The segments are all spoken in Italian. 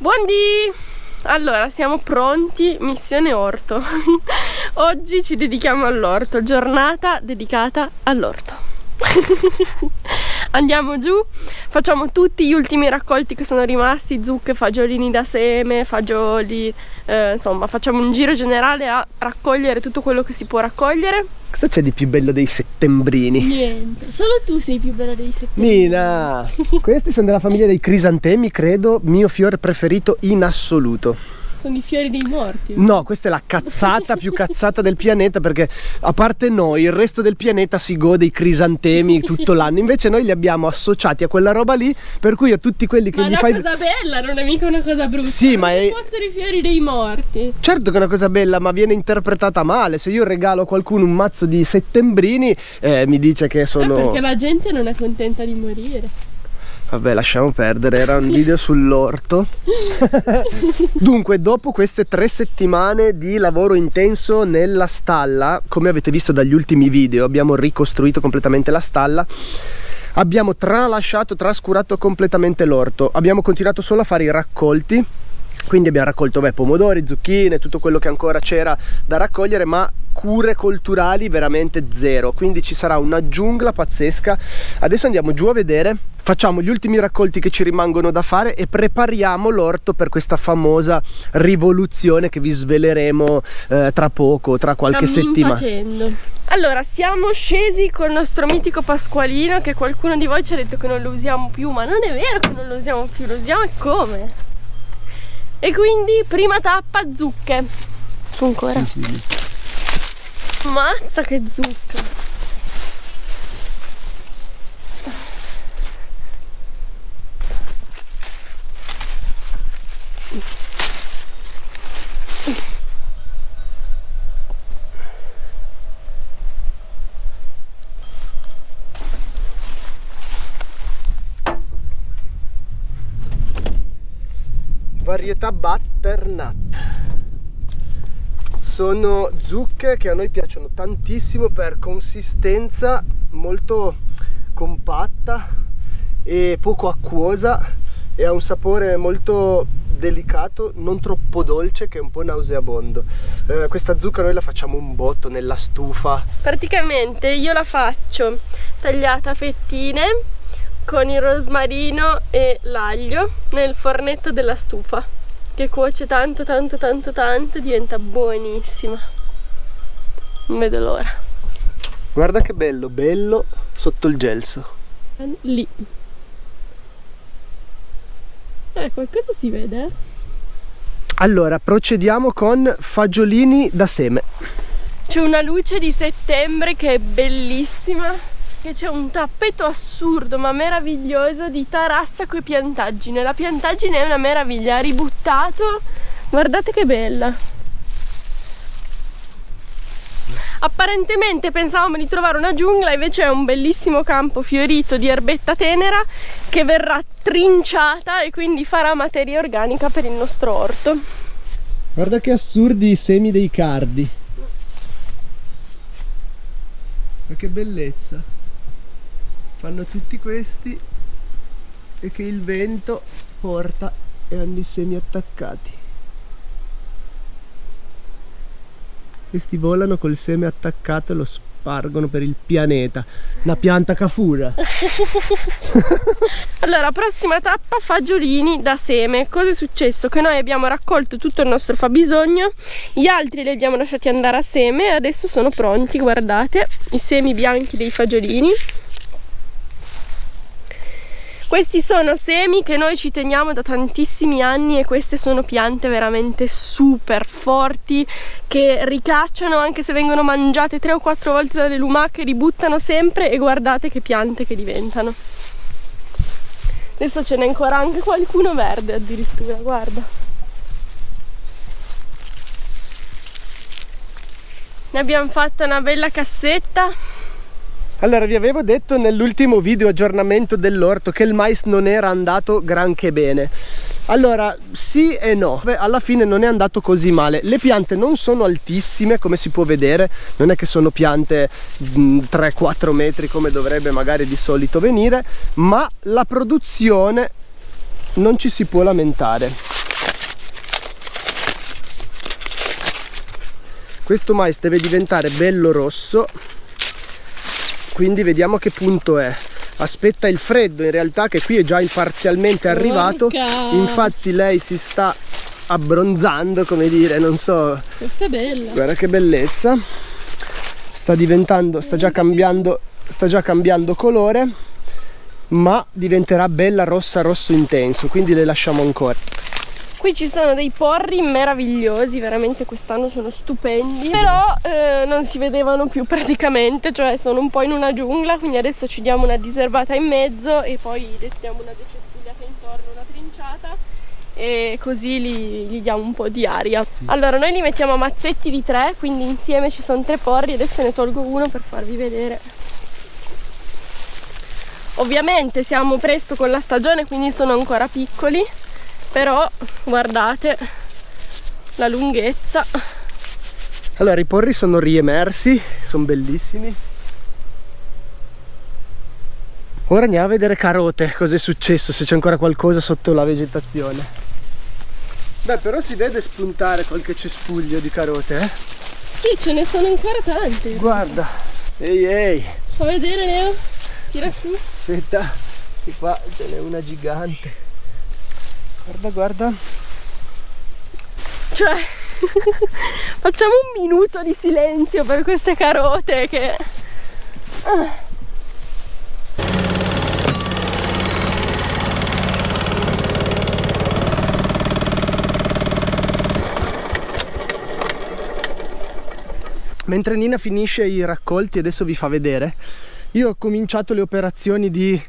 Buondì! Allora, siamo pronti, missione orto. Oggi ci dedichiamo all'orto, giornata dedicata all'orto. Andiamo giù, facciamo tutti gli ultimi raccolti che sono rimasti, zucche, fagiolini da seme, fagioli, insomma facciamo un giro generale a raccogliere tutto quello che si può raccogliere. Cosa c'è di più bello dei settembrini? Niente, solo tu sei più bella dei settembrini. Nina, questi sono della famiglia dei crisantemi, credo, mio fiore preferito in assoluto. Sono i fiori dei morti. No, questa è la cazzata più cazzata del pianeta, perché a parte noi il resto del pianeta si gode i crisantemi tutto l'anno, invece noi li abbiamo associati a quella roba lì, per cui a tutti quelli che ma gli è fai... una cosa bella, non è mica una cosa brutta. Sì, ma è... fossero i fiori dei morti. Certo che è una cosa bella, ma viene interpretata male. Se io regalo a qualcuno un mazzo di settembrini, mi dice che sono... perché la gente non è contenta di morire. Vabbè, lasciamo perdere, era un video sull'orto. Dunque, dopo queste 3 settimane di lavoro intenso nella stalla, come avete visto dagli ultimi video, abbiamo ricostruito completamente la stalla. Abbiamo trascurato completamente l'orto. Abbiamo continuato solo a fare i raccolti. Quindi abbiamo raccolto pomodori, zucchine, tutto quello che ancora c'era da raccogliere, ma cure colturali veramente zero. Quindi ci sarà una giungla pazzesca. Adesso andiamo giù a vedere, facciamo gli ultimi raccolti che ci rimangono da fare e prepariamo l'orto per questa famosa rivoluzione che vi sveleremo tra poco, tra qualche settimana. Allora, siamo scesi col nostro mitico pasqualino, che qualcuno di voi ci ha detto che non lo usiamo più, ma non è vero che non lo usiamo più, lo usiamo e come? E quindi prima tappa zucche. Su ancora? Sì. Mazza che zucca. Varietà butternut. Sono zucche che a noi piacciono tantissimo per consistenza, molto compatta e poco acquosa, e ha un sapore molto delicato, non troppo dolce, che è un po' nauseabondo. Questa zucca noi la facciamo un botto nella stufa. Praticamente io la faccio tagliata a fettine con il rosmarino e l'aglio nel fornetto della stufa, che cuoce tanto, diventa buonissima. Non vedo l'ora. Guarda che bello, bello sotto il gelso. Lì. Qualcosa si vede? Allora, procediamo con fagiolini da seme. C'è una luce di settembre che è bellissima. Che c'è un tappeto assurdo ma meraviglioso di tarassa coi piantaggine. La piantaggine è una meraviglia, ha ributtato, guardate che bella. Apparentemente pensavamo di trovare una giungla, invece è un bellissimo campo fiorito di erbetta tenera che verrà trinciata e quindi farà materia organica per il nostro orto. Guarda che assurdi i semi dei cardi. Ma che bellezza. Fanno tutti questi e che il vento porta e hanno i semi attaccati. Questi volano col seme attaccato e lo spargono per il pianeta. Una pianta cafura. Allora, prossima tappa, fagiolini da seme. Cosa è successo? Che noi abbiamo raccolto tutto il nostro fabbisogno, gli altri li abbiamo lasciati andare a seme e adesso sono pronti, guardate, i semi bianchi dei fagiolini. Questi sono semi che noi ci teniamo da tantissimi anni e queste sono piante veramente super forti che ricacciano anche se vengono mangiate 3 o 4 volte dalle lumache, ributtano sempre e guardate che piante che diventano. Adesso ce n'è ancora anche qualcuno verde addirittura, guarda. Ne abbiamo fatta una bella cassetta. Allora, vi avevo detto nell'ultimo video aggiornamento dell'orto che il mais non era andato granché bene. Allora, sì e no. Beh, alla fine non è andato così male. Le piante non sono altissime, come si può vedere, non è che sono piante 3-4 metri come dovrebbe magari di solito venire, ma la produzione non ci si può lamentare. Questo mais deve diventare bello rosso, quindi vediamo a che punto è. Aspetta il freddo, in realtà, che qui è già parzialmente arrivato. Infatti lei si sta abbronzando, come dire, non so. Questa è bella. Guarda che bellezza. Sta già cambiando colore, ma diventerà bella rosso intenso, quindi le lasciamo ancora. Qui ci sono dei porri meravigliosi, veramente quest'anno sono stupendi, però non si vedevano più praticamente, cioè sono un po' in una giungla, quindi adesso ci diamo una diserbata in mezzo e poi diamo una decespugliata intorno, una trinciata, e così gli diamo un po' di aria. Allora noi li mettiamo a mazzetti di 3, quindi insieme ci sono 3 porri, adesso ne tolgo uno per farvi vedere. Ovviamente siamo presto con la stagione, quindi sono ancora piccoli, però guardate la lunghezza. Allora i porri sono riemersi, sono bellissimi. Ora andiamo a vedere carote, cosa è successo, se c'è ancora qualcosa sotto la vegetazione. Beh, però si vede spuntare qualche cespuglio di carote, eh? Sì, ce ne sono ancora tante. Guarda, ehi. Fa vedere, Leo, tira su. Aspetta, che qua ce n'è una gigante. Guarda. Cioè, facciamo un minuto di silenzio per queste carote che... Mentre Nina finisce i raccolti, adesso vi fa vedere, io ho cominciato le operazioni di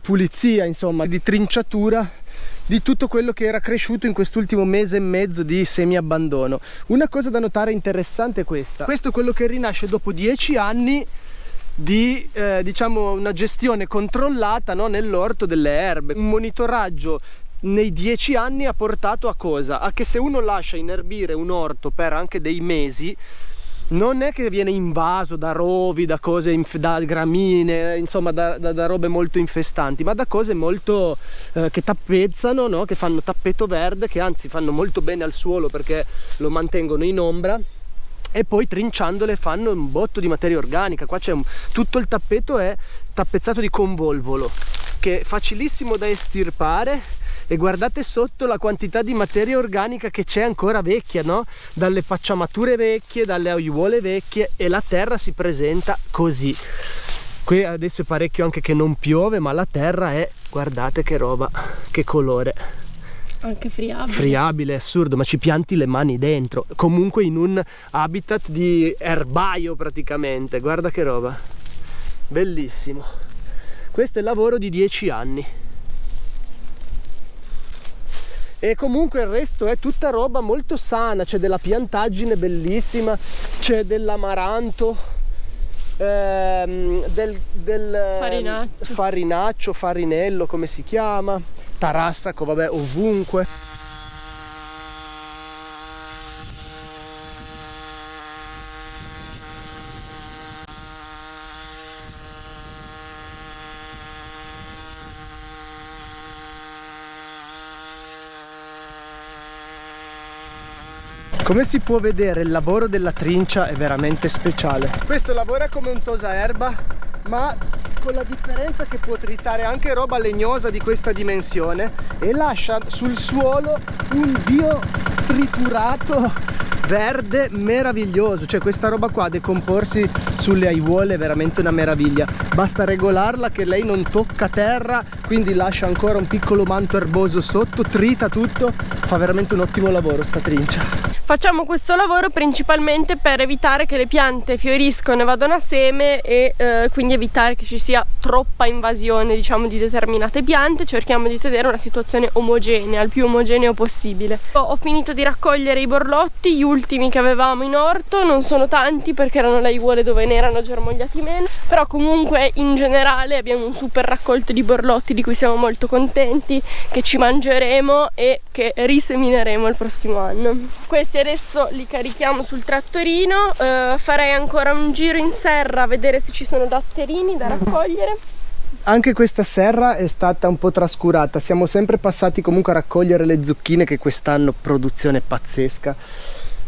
pulizia, insomma, di trinciatura di tutto quello che era cresciuto in quest'ultimo mese e mezzo di semi-abbandono. Una cosa da notare interessante è questa. Questo è quello che rinasce dopo 10 anni di una gestione controllata, no, nell'orto delle erbe. Un monitoraggio nei 10 anni ha portato a cosa? A che se uno lascia inerbire un orto per anche dei mesi, non è che viene invaso da rovi, da cose, da gramine, insomma da robe molto infestanti, ma da cose molto che tappezzano, no? Che fanno tappeto verde, che anzi fanno molto bene al suolo perché lo mantengono in ombra, e poi trinciandole fanno un botto di materia organica. Qua c'è tutto il tappeto è tappezzato di convolvolo, che è facilissimo da estirpare, e guardate sotto la quantità di materia organica che c'è ancora vecchia, no? Dalle pacciamature vecchie, dalle aiuole vecchie, e la terra si presenta così. Qui adesso è parecchio anche che non piove, ma la terra è, guardate che roba, che colore. Anche friabile. Friabile, assurdo, ma ci pianti le mani dentro. Comunque in un habitat di erbaio praticamente, guarda che roba. Bellissimo. Questo è il lavoro di 10 anni. E comunque il resto è tutta roba molto sana, c'è della piantaggine bellissima, c'è dell'amaranto, del farinaccio, farinello come si chiama, tarassaco, vabbè, ovunque. Come si può vedere, il lavoro della trincia è veramente speciale. Questo lavora come un tosaerba, ma con la differenza che può tritare anche roba legnosa di questa dimensione e lascia sul suolo un biotriturato verde meraviglioso. Cioè questa roba qua decomporsi sulle aiuole è veramente una meraviglia. Basta regolarla che lei non tocca terra, quindi lascia ancora un piccolo manto erboso sotto, trita tutto, fa veramente un ottimo lavoro sta trincia. Facciamo questo lavoro principalmente per evitare che le piante fioriscano e vadano a seme, e quindi evitare che ci sia troppa invasione, diciamo, di determinate piante. Cerchiamo di tenere una situazione omogenea, il più omogeneo possibile. Ho finito di raccogliere i borlotti, gli ultimi che avevamo in orto, non sono tanti perché erano le aiuole dove ne erano germogliati meno, però comunque in generale abbiamo un super raccolto di borlotti di cui siamo molto contenti, che ci mangeremo e che risemineremo il prossimo anno. Questi adesso li carichiamo sul trattorino, farei ancora un giro in serra a vedere se ci sono datterini da raccogliere. Anche questa serra è stata un po' trascurata, siamo sempre passati comunque a raccogliere le zucchine, che quest'anno produzione pazzesca,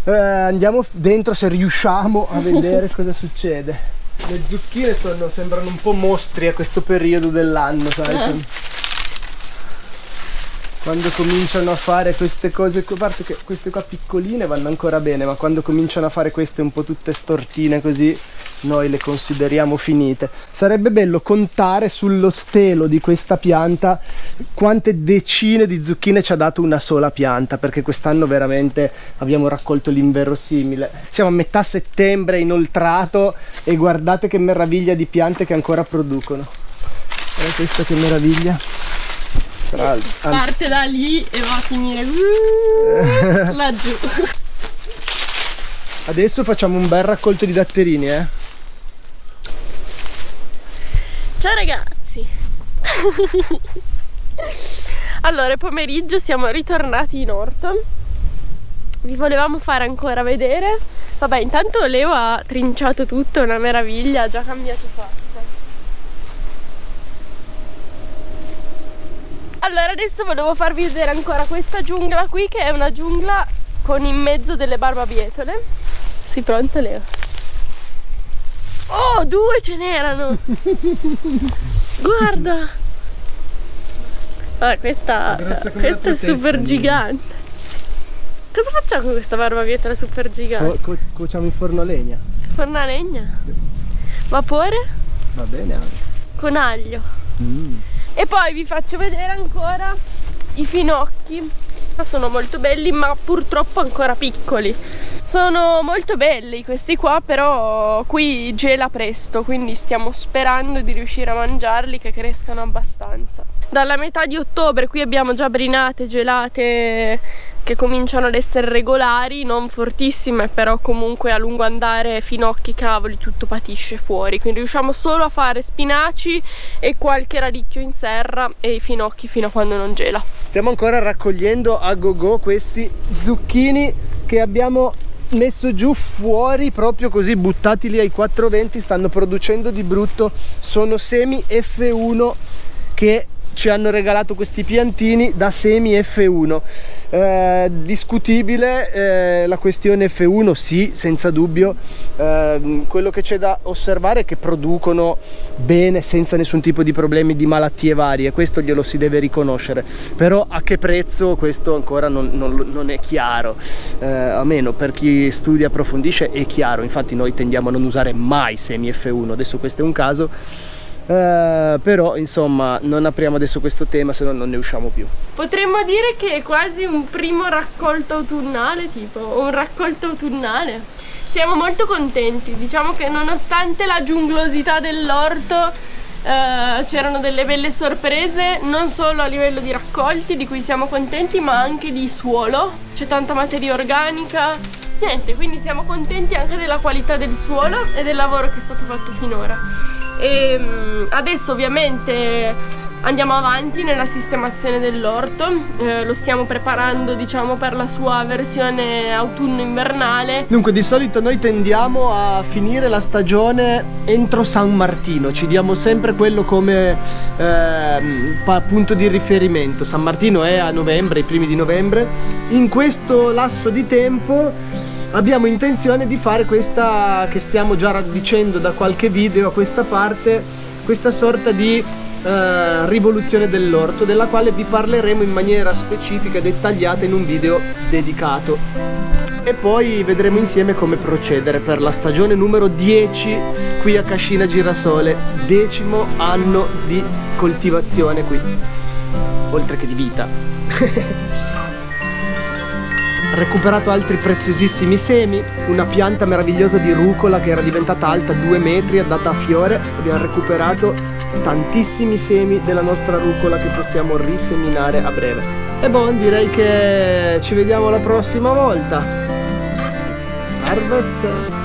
Andiamo dentro se riusciamo a vedere cosa succede. Le zucchine sembrano un po' mostri a questo periodo dell'anno, sai? Quando cominciano a fare queste cose, a parte che queste qua piccoline vanno ancora bene, ma quando cominciano a fare queste un po' tutte stortine così, noi le consideriamo finite. Sarebbe bello contare sullo stelo di questa pianta quante decine di zucchine ci ha dato una sola pianta, perché quest'anno veramente abbiamo raccolto l'inverosimile. Siamo a metà settembre, inoltrato, e guardate che meraviglia di piante che ancora producono. Guarda questa che meraviglia. Parte da lì e va a finire laggiù. Adesso facciamo un bel raccolto di datterini, Ciao ragazzi. Allora, pomeriggio siamo ritornati in orto. Vi volevamo fare ancora vedere. Vabbè, intanto Leo ha trinciato tutto, è una meraviglia, ha già cambiato faccia. Allora, adesso volevo farvi vedere ancora questa giungla qui, che è una giungla con in mezzo delle barbabietole. Sei pronta, Leo? Oh, 2 ce n'erano! Guarda! Allora, questa è super gigante. Cosa facciamo con questa barbabietola super gigante? Cuociamo in forno a legna. Forno a legna? Sì. Vapore? Va bene anche. Con aglio. E poi vi faccio vedere ancora i finocchi. Sono molto belli, ma purtroppo ancora piccoli. Sono molto belli questi qua, però qui gela presto, quindi stiamo sperando di riuscire a mangiarli, che crescano abbastanza. Dalla metà di ottobre qui abbiamo già brinate, gelate che cominciano ad essere regolari, non fortissime, però comunque a lungo andare finocchi, cavoli, tutto patisce fuori, quindi riusciamo solo a fare spinaci e qualche radicchio in serra e i finocchi fino a quando non gela. Stiamo ancora raccogliendo a go questi zucchini che abbiamo messo giù fuori, proprio così buttati lì ai 420, stanno producendo di brutto. Sono semi F1 che ci hanno regalato questi piantini da semi F1. Discutibile la questione F1, sì, senza dubbio. Quello che c'è da osservare è che producono bene senza nessun tipo di problemi di malattie varie, questo glielo si deve riconoscere, però a che prezzo questo ancora non è chiaro, a meno per chi studia e approfondisce è chiaro. Infatti noi tendiamo a non usare mai semi F1, adesso questo è un caso. Però insomma non apriamo adesso questo tema, se no non ne usciamo più. Potremmo dire che è quasi un primo raccolto autunnale, tipo, o un raccolto autunnale. Siamo molto contenti, diciamo che nonostante la giunglosità dell'orto c'erano delle belle sorprese, non solo a livello di raccolti, di cui siamo contenti, ma anche di suolo. C'è tanta materia organica, niente, quindi siamo contenti anche della qualità del suolo e del lavoro che è stato fatto finora. E adesso ovviamente andiamo avanti nella sistemazione dell'orto, lo stiamo preparando, diciamo, per la sua versione autunno-invernale. Dunque di solito noi tendiamo a finire la stagione entro San Martino, ci diamo sempre quello come punto di riferimento. San Martino è a novembre, i primi di novembre. In questo lasso di tempo abbiamo intenzione di fare questa che stiamo già dicendo da qualche video a questa parte, questa sorta di rivoluzione dell'orto, della quale vi parleremo in maniera specifica e dettagliata in un video dedicato, e poi vedremo insieme come procedere per la stagione numero 10 qui a Cascina Girasole, 10° anno di coltivazione qui, oltre che di vita. Recuperato altri preziosissimi semi, una pianta meravigliosa di rucola che era diventata alta 2 metri, andata a fiore. Abbiamo recuperato tantissimi semi della nostra rucola che possiamo riseminare a breve. E buon, direi che ci vediamo la prossima volta. Arvezza.